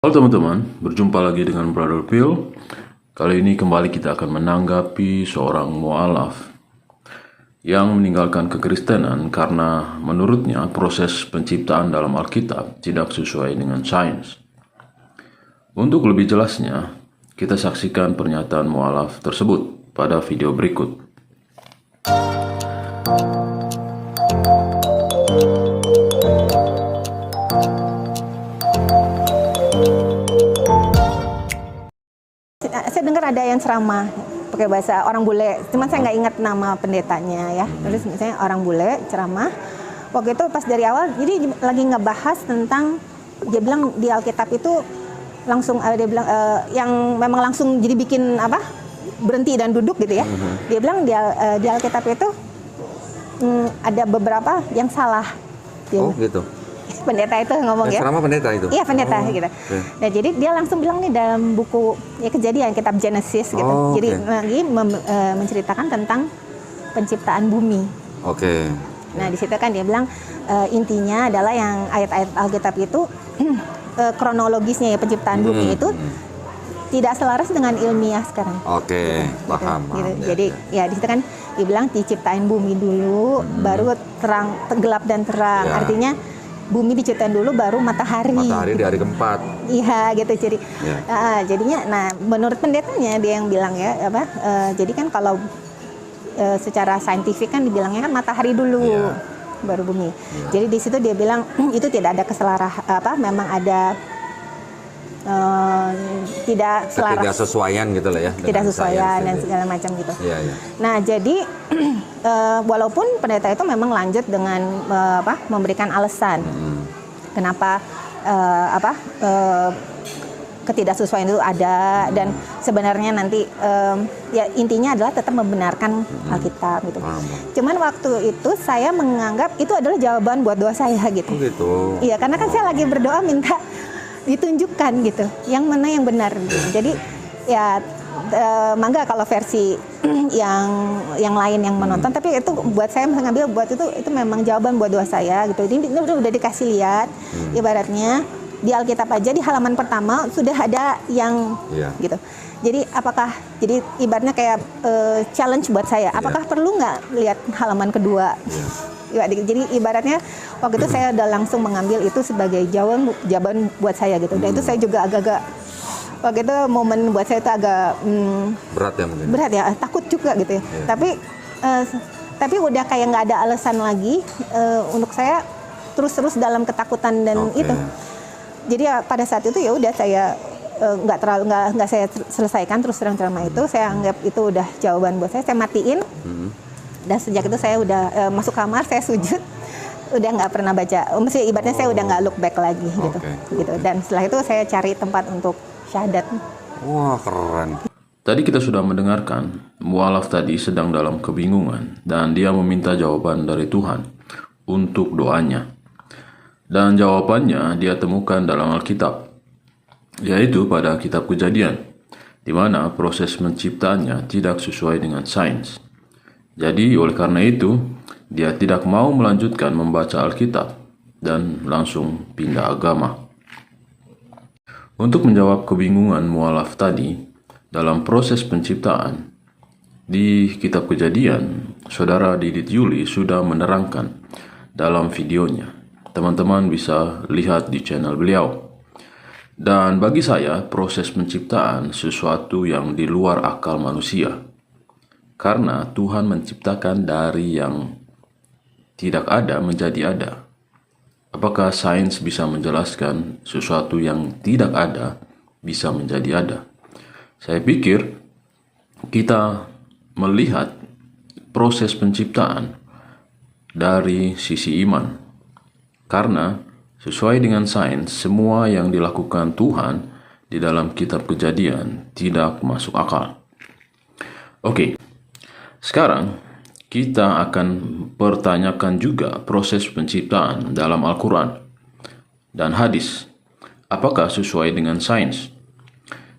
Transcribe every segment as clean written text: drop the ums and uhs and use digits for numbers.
Halo teman-teman, berjumpa lagi dengan Brother Phil. Kali ini kembali kita akan menanggapi seorang mu'alaf yang meninggalkan kekristenan karena menurutnya proses penciptaan dalam Alkitab tidak sesuai dengan sains. Untuk lebih jelasnya, kita saksikan pernyataan mu'alaf tersebut pada video berikut. Saya dengar ada yang ceramah pakai bahasa orang bule, cuman saya nggak ingat nama pendetanya ya. Terus misalnya orang bule ceramah, waktu itu pas dari awal, jadi lagi ngebahas tentang, dia bilang di Alkitab itu langsung, dia bilang yang memang langsung jadi bikin apa, berhenti dan duduk gitu ya. Dia bilang di Alkitab itu ada beberapa yang salah. Oh gitu. Pendeta itu ngomong ya. Ceramah pendeta itu? Iya pendeta gitu. Okay. Nah jadi dia langsung bilang nih dalam buku ya Kejadian, kitab Genesis gitu. Jadi lagi menceritakan tentang penciptaan bumi. Oke. Nah di situ kan dia bilang intinya adalah yang ayat-ayat Alkitab itu kronologisnya ya penciptaan bumi itu tidak selaras dengan ilmiah sekarang. Oke, paham. Gitu. Jadi ya di situ kan dibilang diciptain bumi dulu, baru terang, gelap dan terang. Ya. Artinya bumi diciptain dulu baru matahari. Matahari di hari keempat. Iya gitu jadi. Ya. Jadinya, nah menurut pendetanya dia yang bilang ya apa? Jadi kan kalau secara saintifik kan dibilangnya kan matahari dulu, baru bumi. Jadi di situ dia bilang itu tidak ada memang ada tidak selaras. Ketidaksesuaian gitu lah ya. Tidak sesuaian dan segala macam gitu. Iya, iya. Nah jadi walaupun pendeta itu memang lanjut dengan memberikan alasan kenapa ketidaksesuaian itu ada dan sebenarnya nanti ya intinya adalah tetap membenarkan Alkitab gitu. Cuman waktu itu saya menganggap itu adalah jawaban buat doa saya gitu. Oh gitu. Iya karena kan saya lagi berdoa minta ditunjukkan gitu yang mana yang benar gitu. Jadi ya mangga kalau versi yang lain yang menonton, tapi itu buat saya mengambil buat itu memang jawaban buat doa saya gitu. Ini udah dikasih lihat ibaratnya di Alkitab aja di halaman pertama sudah ada yang gitu. Jadi jadi ibaratnya kayak challenge buat saya. Apakah perlu nggak lihat halaman kedua? Jadi ibaratnya waktu itu saya udah langsung mengambil itu sebagai jawaban buat saya gitu. Dan itu saya juga agak-agak waktu itu momen buat saya itu agak berat ya mungkin. Berat ya, takut juga gitu ya. Tapi udah kayak nggak ada alasan lagi untuk saya terus dalam ketakutan dan itu. Jadi ya pada saat itu ya udah saya nggak saya selesaikan terus terang ceramah itu. Saya anggap itu udah jawaban buat saya matiin. Dan sejak itu saya udah masuk kamar, saya sujud, udah nggak pernah baca. Mesti ibaratnya saya udah nggak look back lagi gitu. Dan setelah itu saya cari tempat untuk syahadat. Wah keren. Tadi kita sudah mendengarkan mu'alaf tadi sedang dalam kebingungan dan dia meminta jawaban dari Tuhan untuk doanya. Dan jawabannya dia temukan dalam Alkitab, yaitu pada kitab Kejadian, di mana proses menciptaannya tidak sesuai dengan sains. Jadi oleh karena itu, dia tidak mau melanjutkan membaca Alkitab dan langsung pindah agama. Untuk menjawab kebingungan mu'alaf tadi, dalam proses penciptaan, di kitab Kejadian, Saudara Didit Yuli sudah menerangkan dalam videonya. Teman-teman bisa lihat di channel beliau. Dan bagi saya, proses penciptaan sesuatu yang di luar akal manusia. Karena Tuhan menciptakan dari yang tidak ada menjadi ada. Apakah sains bisa menjelaskan sesuatu yang tidak ada bisa menjadi ada? Saya pikir kita melihat proses penciptaan dari sisi iman. Karena sesuai dengan sains, semua yang dilakukan Tuhan di dalam kitab Kejadian tidak masuk akal. Oke. Sekarang, kita akan pertanyakan juga proses penciptaan dalam Al-Quran dan hadis. Apakah sesuai dengan sains?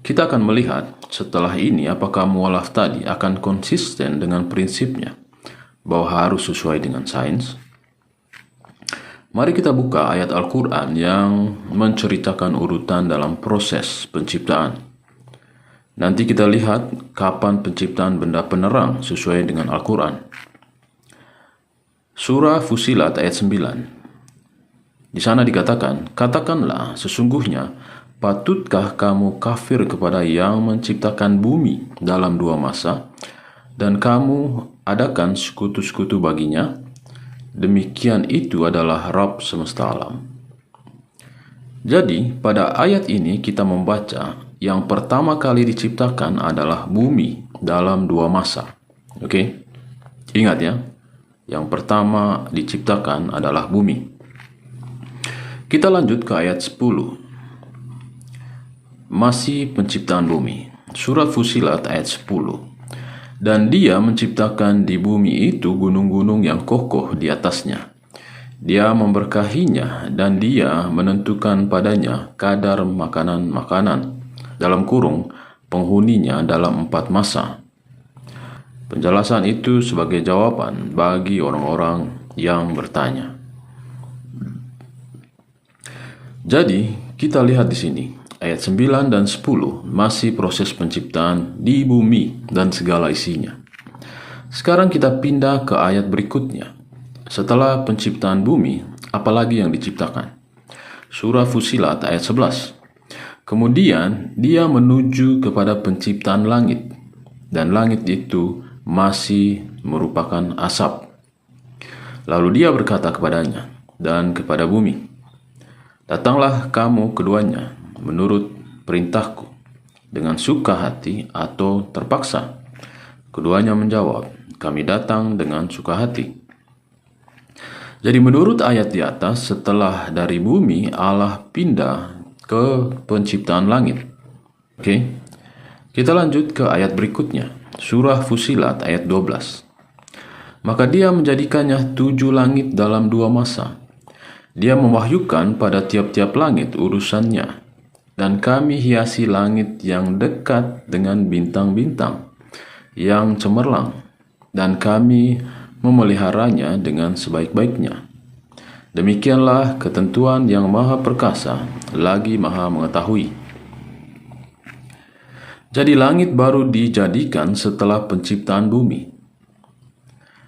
Kita akan melihat setelah ini apakah mu'alaf tadi akan konsisten dengan prinsipnya bahwa harus sesuai dengan sains. Mari kita buka ayat Al-Quran yang menceritakan urutan dalam proses penciptaan. Nanti kita lihat kapan penciptaan benda penerang sesuai dengan Al-Quran. Surah Fussilat ayat 9. Di sana dikatakan, katakanlah sesungguhnya patutkah kamu kafir kepada yang menciptakan bumi dalam 2 masa dan kamu adakan sekutu-sekutu baginya? Demikian itu adalah Rabb semesta alam. Jadi pada ayat ini kita membaca yang pertama kali diciptakan adalah bumi dalam 2 masa. Oke? Ingat ya, yang pertama diciptakan adalah bumi. Kita lanjut ke ayat 10. Masih penciptaan bumi. Surat Fussilat ayat 10. Dan dia menciptakan di bumi itu gunung-gunung yang kokoh di atasnya. Dia memberkahinya dan dia menentukan padanya kadar makanan-makanan, dalam kurung penghuninya dalam 4 masa. Penjelasan itu sebagai jawaban bagi orang-orang yang bertanya. Jadi, kita lihat di sini, ayat 9 dan 10 masih proses penciptaan di bumi dan segala isinya. Sekarang kita pindah ke ayat berikutnya. Setelah penciptaan bumi, apalagi yang diciptakan? Surah Fussilat ayat 11. Kemudian dia menuju kepada penciptaan langit, dan langit itu masih merupakan asap. Lalu dia berkata kepadanya dan kepada bumi, datanglah kamu keduanya menurut perintahku, dengan suka hati atau terpaksa. Keduanya menjawab, kami datang dengan suka hati. Jadi menurut ayat di atas, setelah dari bumi, Allah pindah ke penciptaan langit. Oke, kita lanjut ke ayat berikutnya. Surah Fussilat ayat 12. Maka dia menjadikannya 7 langit dalam 2 masa. Dia mewahyukan pada tiap-tiap langit urusannya, dan kami hiasi langit yang dekat dengan bintang-bintang yang cemerlang, dan kami memeliharanya dengan sebaik-baiknya. Demikianlah ketentuan yang maha perkasa, lagi maha mengetahui. Jadi langit baru dijadikan setelah penciptaan bumi.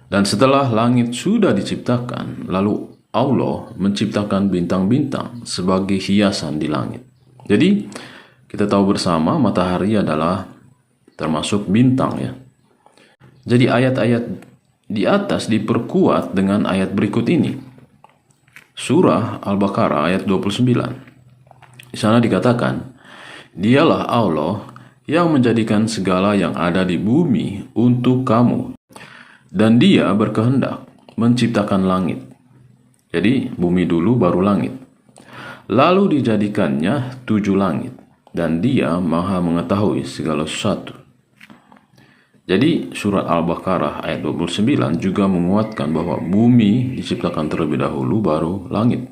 Dan setelah langit sudah diciptakan, lalu Allah menciptakan bintang-bintang sebagai hiasan di langit. Jadi kita tahu bersama matahari adalah termasuk bintang ya. Jadi ayat-ayat di atas diperkuat dengan ayat berikut ini. Surah Al-Baqarah ayat 29. Di sana dikatakan, dialah Allah yang menjadikan segala yang ada di bumi untuk kamu, dan dia berkehendak menciptakan langit. Jadi bumi dulu baru langit. Lalu dijadikannya 7 langit, dan dia maha mengetahui segala sesuatu. Jadi surat Al-Baqarah ayat 29 juga menguatkan bahwa bumi diciptakan terlebih dahulu baru langit.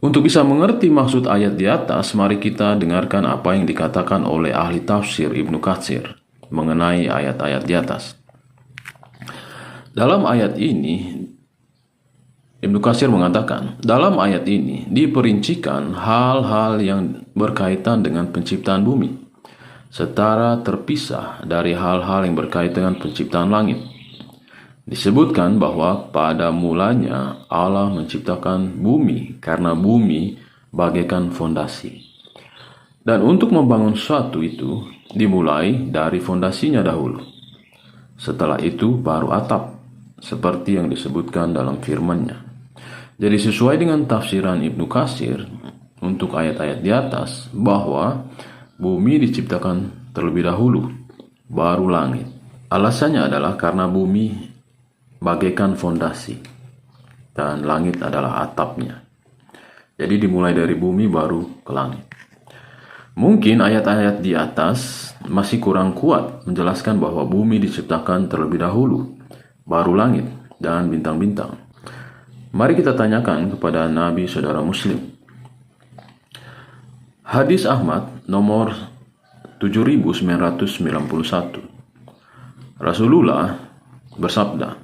Untuk bisa mengerti maksud ayat di atas, mari kita dengarkan apa yang dikatakan oleh ahli tafsir Ibnu Katsir mengenai ayat-ayat di atas. Dalam ayat ini, Ibnu Katsir mengatakan, dalam ayat ini diperincikan hal-hal yang berkaitan dengan penciptaan bumi, setara terpisah dari hal-hal yang berkaitan dengan penciptaan langit. Disebutkan bahwa pada mulanya Allah menciptakan bumi karena bumi bagaikan fondasi. Dan untuk membangun sesuatu itu dimulai dari fondasinya dahulu. Setelah itu baru atap, seperti yang disebutkan dalam firman-Nya. Jadi sesuai dengan tafsiran Ibnu Katsir untuk ayat-ayat di atas, bahwa bumi diciptakan terlebih dahulu, baru langit. Alasannya adalah karena bumi bagaikan fondasi, dan langit adalah atapnya. Jadi dimulai dari bumi baru ke langit. Mungkin ayat-ayat di atas masih kurang kuat menjelaskan bahwa bumi diciptakan terlebih dahulu, baru langit dan bintang-bintang. Mari kita tanyakan kepada Nabi saudara Muslim. Hadis Ahmad nomor 7991. Rasulullah bersabda,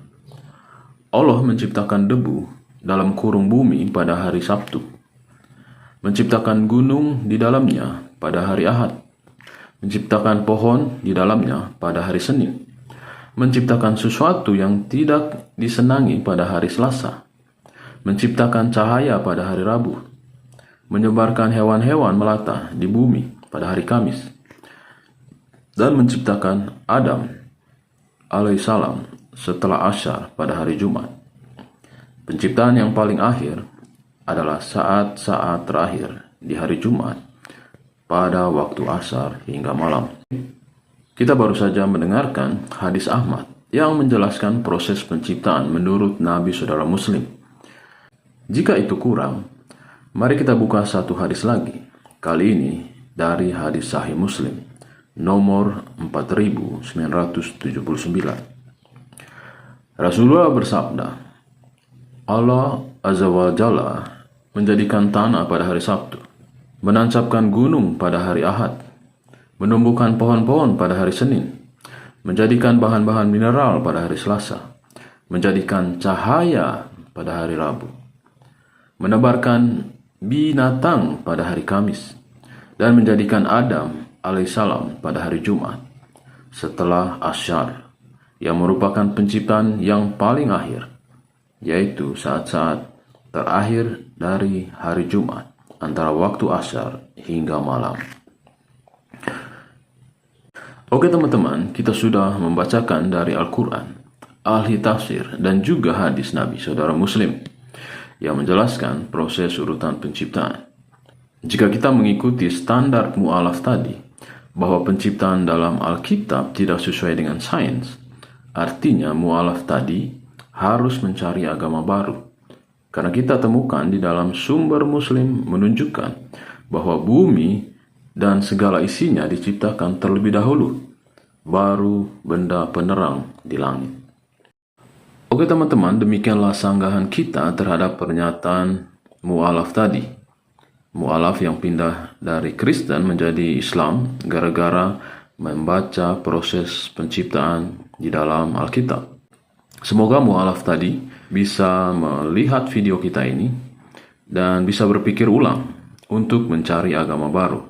Allah menciptakan debu dalam kurung bumi pada hari Sabtu, menciptakan gunung di dalamnya pada hari Ahad, menciptakan pohon di dalamnya pada hari Senin, menciptakan sesuatu yang tidak disenangi pada hari Selasa, menciptakan cahaya pada hari Rabu, menyebarkan hewan-hewan melata di bumi pada hari Kamis, dan menciptakan Adam alaihissalam setelah Asyar pada hari Jumat. Penciptaan yang paling akhir adalah saat-saat terakhir di hari Jumat pada waktu Asyar hingga malam. Kita baru saja mendengarkan hadis Ahmad yang menjelaskan proses penciptaan menurut Nabi Saudara Muslim. Jika itu kurang, mari kita buka satu hadis lagi, kali ini dari hadis Sahih Muslim nomor 4979. Rasulullah bersabda, Allah Azza wa Jalla menjadikan tanah pada hari Sabtu, menancapkan gunung pada hari Ahad, menumbuhkan pohon-pohon pada hari Senin, menjadikan bahan-bahan mineral pada hari Selasa, menjadikan cahaya pada hari Rabu, menebarkan binatang pada hari Kamis, dan menjadikan Adam alaihissalam pada hari Jumat setelah Asyar, yang merupakan penciptaan yang paling akhir, yaitu saat-saat terakhir dari hari Jumat antara waktu Asyar hingga malam. Oke teman-teman, kita sudah membacakan dari Al-Quran, ahli tafsir, dan juga hadis Nabi Saudara Muslim yang menjelaskan proses urutan penciptaan. Jika kita mengikuti standar mu'alaf tadi, bahwa penciptaan dalam Alkitab tidak sesuai dengan sains, artinya mu'alaf tadi harus mencari agama baru. Karena kita temukan di dalam sumber Muslim menunjukkan bahwa bumi dan segala isinya diciptakan terlebih dahulu, baru benda penerang di langit. Oke teman-teman, demikianlah sanggahan kita terhadap pernyataan mu'alaf tadi. Mu'alaf yang pindah dari Kristen menjadi Islam gara-gara membaca proses penciptaan di dalam Alkitab. Semoga mu'alaf tadi bisa melihat video kita ini dan bisa berpikir ulang untuk mencari agama baru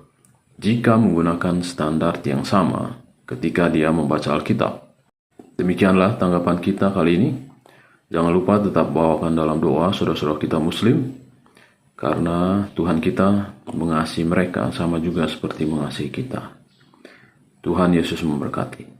jika menggunakan standar yang sama ketika dia membaca Alkitab. Demikianlah tanggapan kita kali ini. Jangan lupa tetap bawakan dalam doa saudara-saudara kita Muslim, karena Tuhan kita mengasihi mereka sama juga seperti mengasihi kita. Tuhan Yesus memberkati.